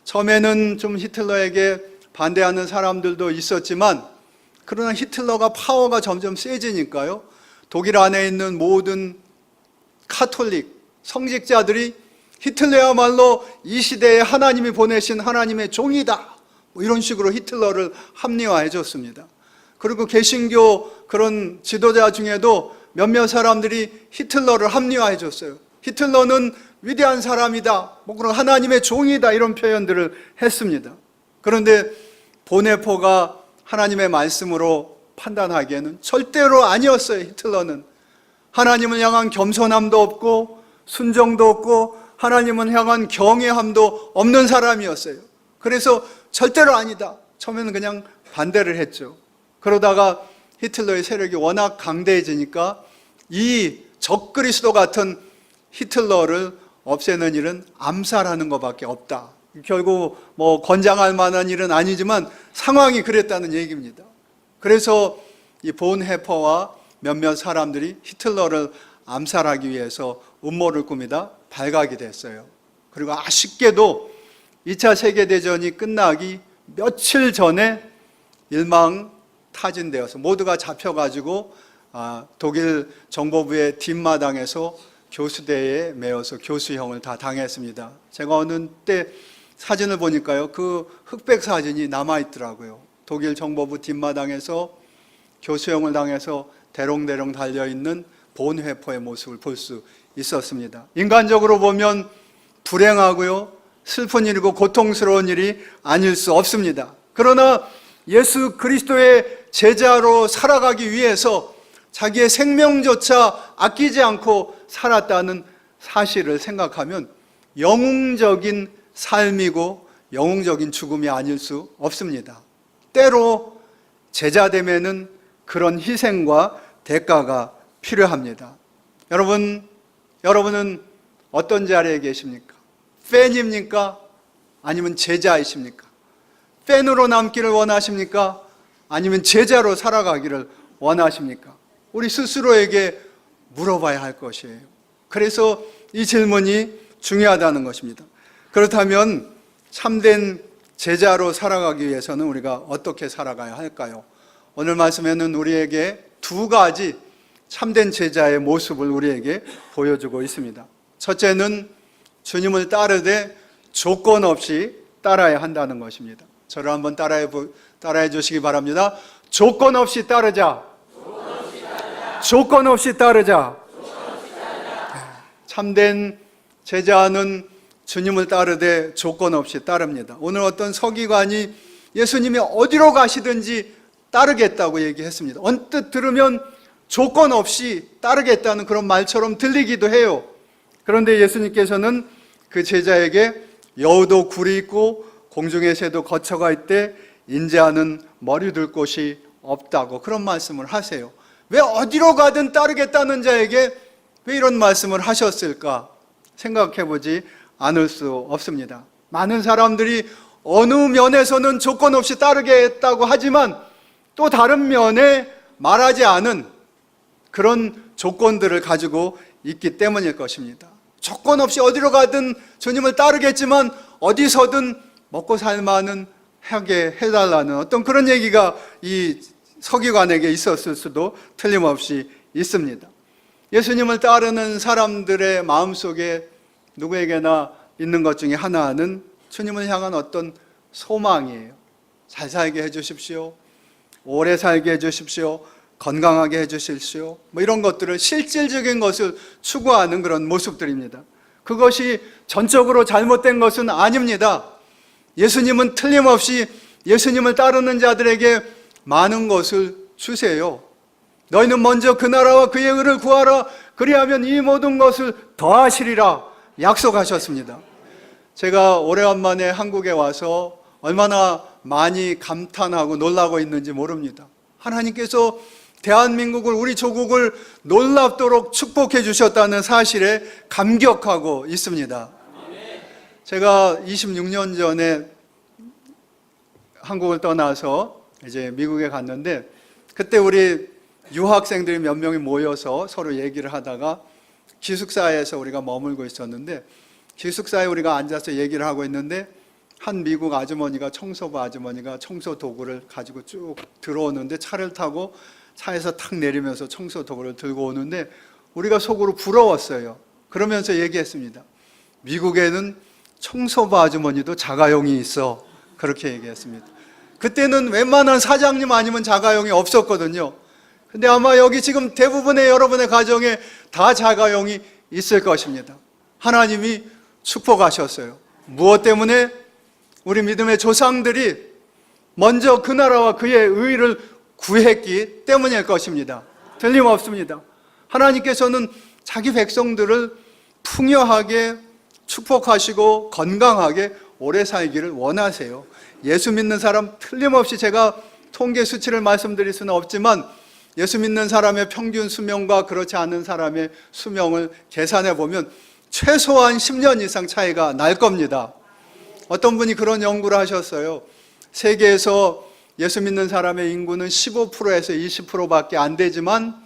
처음에는 좀 히틀러에게 반대하는 사람들도 있었지만, 그러나 히틀러가 파워가 점점 세지니까요, 독일 안에 있는 모든 카톨릭, 성직자들이 히틀러야말로 이 시대에 하나님이 보내신 하나님의 종이다, 이런 식으로 히틀러를 합리화해 줬습니다. 그리고 개신교 그런 지도자 중에도 몇몇 사람들이 히틀러를 합리화해 줬어요. 히틀러는 위대한 사람이다, 그런 하나님의 종이다, 이런 표현들을 했습니다. 그런데 본헤퍼가 하나님의 말씀으로 판단하기에는 절대로 아니었어요. 히틀러는 하나님을 향한 겸손함도 없고 순정도 없고 하나님을 향한 경외함도 없는 사람이었어요. 그래서 절대로 아니다, 처음에는 그냥 반대를 했죠. 그러다가 히틀러의 세력이 워낙 강대해지니까 이 적그리스도 같은 히틀러를 없애는 일은 암살하는 것밖에 없다. 결국 권장할 만한 일은 아니지만 상황이 그랬다는 얘기입니다. 그래서 이 본헤퍼와 몇몇 사람들이 히틀러를 암살하기 위해서 음모를 꾸미다 발각이 됐어요. 그리고 아쉽게도 2차 세계대전이 끝나기 며칠 전에 일망타진되어서 모두가 잡혀가지고 독일 정보부의 뒷마당에서 교수대에 매어서 교수형을 다 당했습니다. 제가 어느 때 사진을 보니까요, 그 흑백 사진이 남아있더라고요. 독일 정보부 뒷마당에서 교수형을 당해서 대롱대롱 달려있는 본헤퍼의 모습을 볼 수 있었습니다. 인간적으로 보면 불행하고요, 슬픈 일이고 고통스러운 일이 아닐 수 없습니다. 그러나 예수 그리스도의 제자로 살아가기 위해서 자기의 생명조차 아끼지 않고 살았다는 사실을 생각하면 영웅적인 삶이고 영웅적인 죽음이 아닐 수 없습니다. 때로 제자됨에는 그런 희생과 대가가 필요합니다. 여러분은 어떤 자리에 계십니까? 팬입니까? 아니면 제자이십니까? 팬으로 남기를 원하십니까? 아니면 제자로 살아가기를 원하십니까? 우리 스스로에게 물어봐야 할 것이에요. 그래서 이 질문이 중요하다는 것입니다. 그렇다면 참된 제자로 살아가기 위해서는 우리가 어떻게 살아가야 할까요? 오늘 말씀에는 우리에게 두 가지 참된 제자의 모습을 우리에게 보여주고 있습니다. 첫째는 주님을 따르되 조건 없이 따라야 한다는 것입니다. 저를 한번 따라해 주시기 바랍니다. 조건 없이 따르자. 조건 없이 따르자. 참된 제자는 주님을 따르되 조건 없이 따릅니다. 오늘 어떤 서기관이 예수님이 어디로 가시든지 따르겠다고 얘기했습니다. 언뜻 들으면 조건 없이 따르겠다는 그런 말처럼 들리기도 해요. 그런데 예수님께서는 그 제자에게 여우도 굴이 있고 공중의 새도 거처가 있되 인자는 머리 둘 곳이 없다고 그런 말씀을 하세요. 왜 어디로 가든 따르겠다는 자에게 왜 이런 말씀을 하셨을까 생각해 보지 않을 수 없습니다. 많은 사람들이 어느 면에서는 조건 없이 따르겠다고 하지만 또 다른 면에 말하지 않은 그런 조건들을 가지고 있기 때문일 것입니다. 조건 없이 어디로 가든 주님을 따르겠지만 어디서든 먹고 살만은 하게 해달라는 어떤 그런 얘기가 이 서기관에게 있었을 수도 틀림없이 있습니다. 예수님을 따르는 사람들의 마음속에 누구에게나 있는 것 중에 하나는 주님을 향한 어떤 소망이에요. 잘 살게 해주십시오. 오래 살게 해주십시오. 건강하게 해주십시오. 이런 것들을 실질적인 것을 추구하는 그런 모습들입니다. 그것이 전적으로 잘못된 것은 아닙니다. 예수님은 틀림없이 예수님을 따르는 자들에게 많은 것을 주세요. 너희는 먼저 그 나라와 그의 의를 구하라. 그리하면 이 모든 것을 더하시리라 약속하셨습니다. 제가 오래간만에 한국에 와서 얼마나 많이 감탄하고 놀라고 있는지 모릅니다. 하나님께서 대한민국을, 우리 조국을 놀랍도록 축복해 주셨다는 사실에 감격하고 있습니다. 제가 26년 전에 한국을 떠나서 이제 미국에 갔는데 그때 우리 유학생들이 몇 명이 모여서 서로 얘기를 하다가 기숙사에서 우리가 머물고 있었는데 기숙사에 우리가 앉아서 얘기를 하고 있는데 한 미국 아주머니가 청소부 아주머니가 청소 도구를 가지고 쭉 들어오는데 차를 타고 차에서 탁 내리면서 청소 도구를 들고 오는데 우리가 속으로 부러웠어요. 그러면서 얘기했습니다. 미국에는 청소부 아주머니도 자가용이 있어. 그렇게 얘기했습니다. 그때는 웬만한 사장님 아니면 자가용이 없었거든요. 근데 아마 여기 지금 대부분의 여러분의 가정에 다 자가용이 있을 것입니다. 하나님이 축복하셨어요. 무엇 때문에? 우리 믿음의 조상들이 먼저 그 나라와 그의 의를 구했기 때문일 것입니다. 틀림없습니다. 하나님께서는 자기 백성들을 풍요하게 축복하시고 건강하게 오래 살기를 원하세요. 예수 믿는 사람 틀림없이 제가 통계 수치를 말씀드릴 수는 없지만 예수 믿는 사람의 평균 수명과 그렇지 않은 사람의 수명을 계산해 보면 최소한 10년 이상 차이가 날 겁니다. 어떤 분이 그런 연구를 하셨어요. 세계에서 예수 믿는 사람의 인구는 15%에서 20%밖에 안 되지만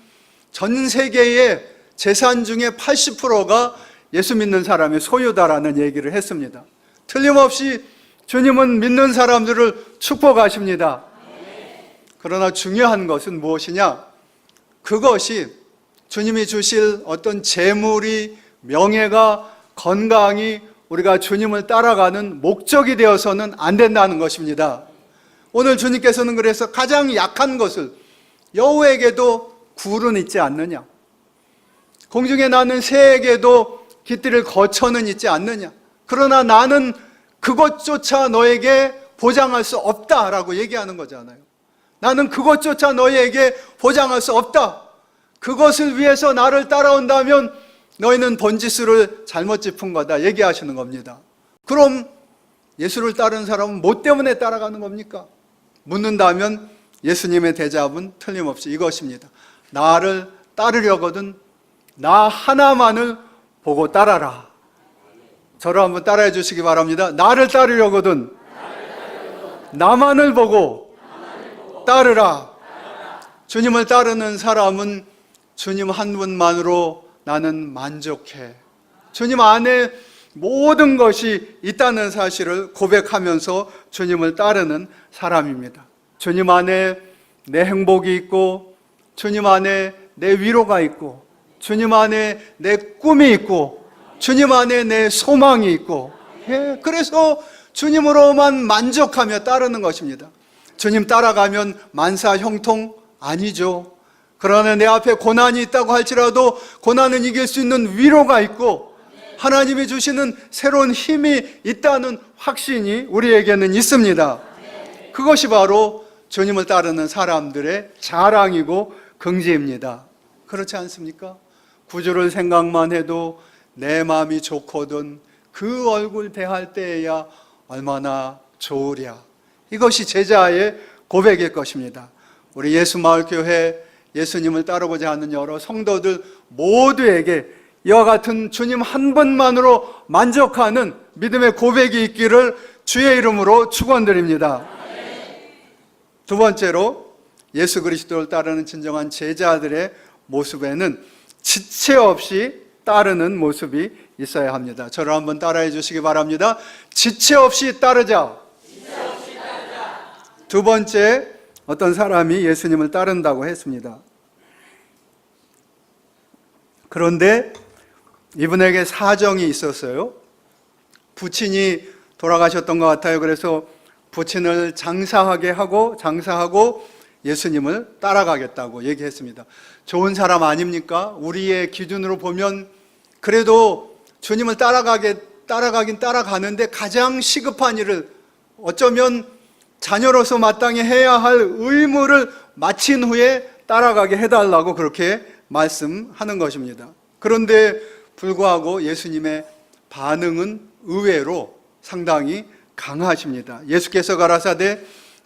전 세계의 재산 중에 80%가 예수 믿는 사람의 소유다라는 얘기를 했습니다. 틀림없이 주님은 믿는 사람들을 축복하십니다. 그러나 중요한 것은 무엇이냐? 그것이 주님이 주실 어떤 재물이, 명예가, 건강이 우리가 주님을 따라가는 목적이 되어서는 안 된다는 것입니다. 오늘 주님께서는 그래서 가장 약한 것을, 여우에게도 굴은 있지 않느냐? 공중에 나는 새에게도 깃들일 거처는 있지 않느냐? 그러나 나는 그것조차 너에게 보장할 수 없다라고 얘기하는 거잖아요. 나는 그것조차 너희에게 보장할 수 없다. 그것을 위해서 나를 따라온다면 너희는 번지수를 잘못 짚은 거다 얘기하시는 겁니다. 그럼 예수를 따르는 사람은 뭐 때문에 따라가는 겁니까? 묻는다면 예수님의 대답은 틀림없이 이것입니다. 나를 따르려거든 나 하나만을 보고 따라라. 저를 한번 따라해 주시기 바랍니다. 나를 따르려거든 나만을 보고 따르라. 주님을 따르는 사람은 주님 한 분만으로 나는 만족해. 주님 안에 모든 것이 있다는 사실을 고백하면서 주님을 따르는 사람입니다. 주님 안에 내 행복이 있고, 주님 안에 내 위로가 있고, 주님 안에 내 꿈이 있고, 주님 안에 내 소망이 있고, 그래서 주님으로만 만족하며 따르는 것입니다. 주님 따라가면 만사 형통 아니죠. 그러나 내 앞에 고난이 있다고 할지라도 고난은 이길 수 있는 위로가 있고 하나님이 주시는 새로운 힘이 있다는 확신이 우리에게는 있습니다. 그것이 바로 주님을 따르는 사람들의 자랑이고 긍지입니다. 그렇지 않습니까? 구주를 생각만 해도 내 마음이 좋거든 그 얼굴 대할 때에야 얼마나 좋으랴. 이것이 제자의 고백일 것입니다. 우리 예수마을교회 예수님을 따르고자 하는 여러 성도들 모두에게 이와 같은 주님 한 분만으로 만족하는 믿음의 고백이 있기를 주의 이름으로 축원드립니다. 두 번째로 예수 그리스도를 따르는 진정한 제자들의 모습에는 지체 없이 따르는 모습이 있어야 합니다. 저를 한번 따라해 주시기 바랍니다. 지체 없이 따르자. 두 번째, 어떤 사람이 예수님을 따른다고 했습니다. 그런데 이분에게 사정이 있었어요. 부친이 돌아가셨던 것 같아요. 그래서 부친을 장사하고 예수님을 따라가겠다고 얘기했습니다. 좋은 사람 아닙니까? 우리의 기준으로 보면 그래도 주님을 따라가긴 따라가는데 가장 시급한 일을, 어쩌면 자녀로서 마땅히 해야 할 의무를 마친 후에 따라가게 해달라고 그렇게 말씀하는 것입니다. 그런데 불구하고 예수님의 반응은 의외로 상당히 강하십니다. 예수께서 가라사대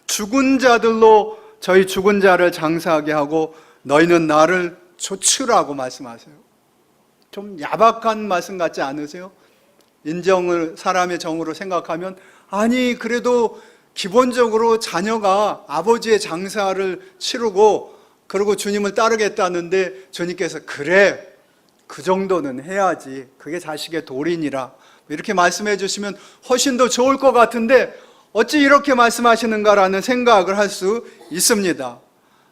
죽은 자들로 저희 죽은 자를 장사하게 하고 너희는 나를 좇으라고 말씀하세요. 좀 야박한 말씀 같지 않으세요? 인정을 사람의 정으로 생각하면, 아니 그래도 기본적으로 자녀가 아버지의 장사를 치르고 그리고 주님을 따르겠다는데 주님께서 그래 그 정도는 해야지, 그게 자식의 도리니라 이렇게 말씀해 주시면 훨씬 더 좋을 것 같은데 어찌 이렇게 말씀하시는가라는 생각을 할 수 있습니다.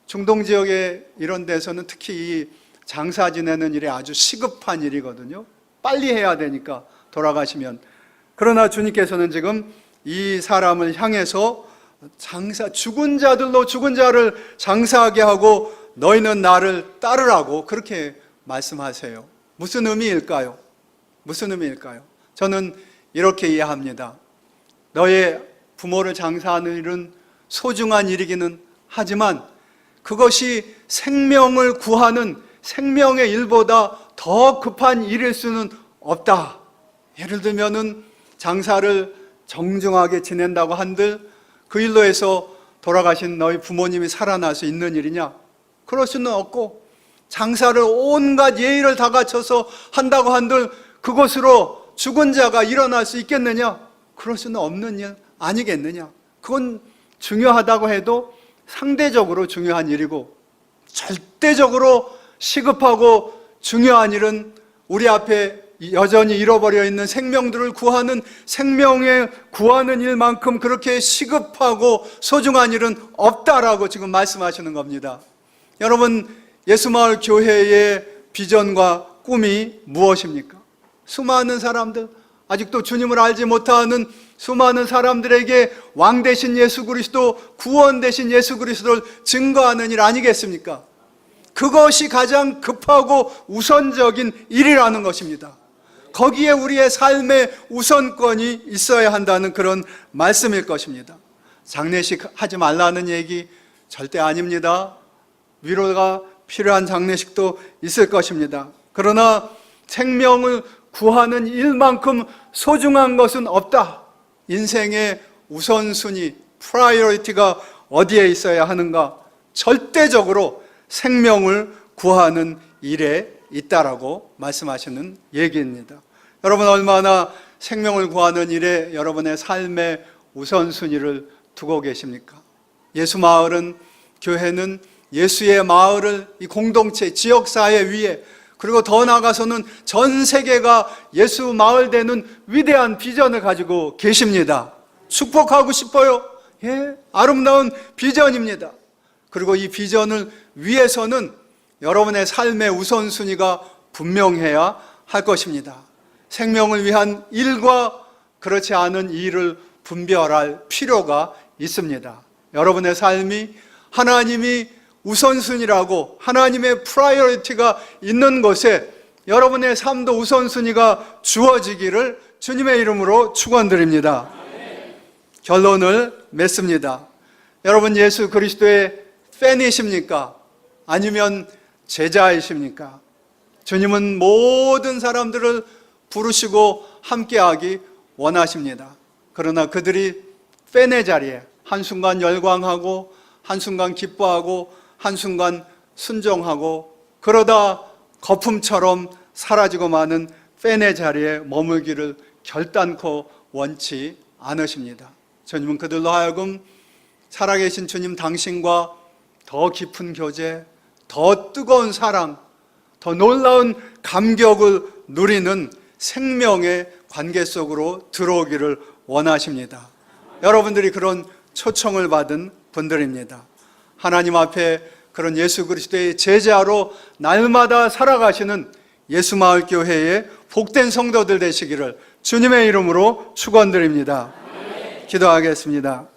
중동 지역에 이런 데서는 특히 이 장사 지내는 일이 아주 시급한 일이거든요. 빨리 해야 되니까 돌아가시면. 그러나 주님께서는 지금 이 사람을 향해서 죽은 자들로 죽은 자를 장사하게 하고 너희는 나를 따르라고 그렇게 말씀하세요. 무슨 의미일까요? 무슨 의미일까요? 저는 이렇게 이해합니다. 너의 부모를 장사하는 일은 소중한 일이기는 하지만 그것이 생명을 구하는 생명의 일보다 더 급한 일일 수는 없다. 예를 들면은 장사를 정중하게 지낸다고 한들 그 일로 해서 돌아가신 너희 부모님이 살아날 수 있는 일이냐? 그럴 수는 없고, 장사를 온갖 예의를 다 갖춰서 한다고 한들 그것으로 죽은 자가 일어날 수 있겠느냐? 그럴 수는 없는 일 아니겠느냐? 그건 중요하다고 해도 상대적으로 중요한 일이고, 절대적으로 시급하고 중요한 일은 우리 앞에 여전히 잃어버려 있는 생명들을 구하는, 생명에 구하는 일만큼 그렇게 시급하고 소중한 일은 없다라고 지금 말씀하시는 겁니다. 여러분, 예수마을 교회의 비전과 꿈이 무엇입니까? 수많은 사람들, 아직도 주님을 알지 못하는 수많은 사람들에게 왕 되신 예수 그리스도, 구원 되신 예수 그리스도를 증거하는 일 아니겠습니까? 그것이 가장 급하고 우선적인 일이라는 것입니다. 거기에 우리의 삶의 우선권이 있어야 한다는 그런 말씀일 것입니다. 장례식 하지 말라는 얘기 절대 아닙니다. 위로가 필요한 장례식도 있을 것입니다. 그러나 생명을 구하는 일만큼 소중한 것은 없다. 인생의 우선순위, 프라이어리티가 어디에 있어야 하는가? 절대적으로 생명을 구하는 일에 있다라고 말씀하시는 얘기입니다. 여러분, 얼마나 생명을 구하는 일에 여러분의 삶의 우선순위를 두고 계십니까? 예수 마을은, 교회는 예수의 마을을, 이 공동체, 지역사회 위에, 그리고 더 나아가서는 전 세계가 예수 마을 되는 위대한 비전을 가지고 계십니다. 축복하고 싶어요. 예, 아름다운 비전입니다. 그리고 이 비전을 위해서는 여러분의 삶의 우선순위가 분명해야 할 것입니다. 생명을 위한 일과 그렇지 않은 일을 분별할 필요가 있습니다. 여러분의 삶이 하나님이 우선순위라고, 하나님의 프라이어리티가 있는 곳에 여러분의 삶도 우선순위가 주어지기를 주님의 이름으로 축원드립니다. 결론을 맺습니다. 여러분, 예수 그리스도의 팬이십니까? 아니면 제자이십니까? 주님은 모든 사람들을 부르시고 함께하기 원하십니다. 그러나 그들이 팬의 자리에 한순간 열광하고 한순간 기뻐하고 한순간 순종하고 그러다 거품처럼 사라지고 마는 팬의 자리에 머물기를 결단코 원치 않으십니다. 주님은 그들로 하여금 살아계신 주님 당신과 더 깊은 교제, 더 뜨거운 사랑, 더 놀라운 감격을 누리는 생명의 관계 속으로 들어오기를 원하십니다. 여러분들이 그런 초청을 받은 분들입니다. 하나님 앞에 그런 예수 그리스도의 제자로 날마다 살아가시는 예수마을교회의 복된 성도들 되시기를 주님의 이름으로 축원드립니다. 기도하겠습니다.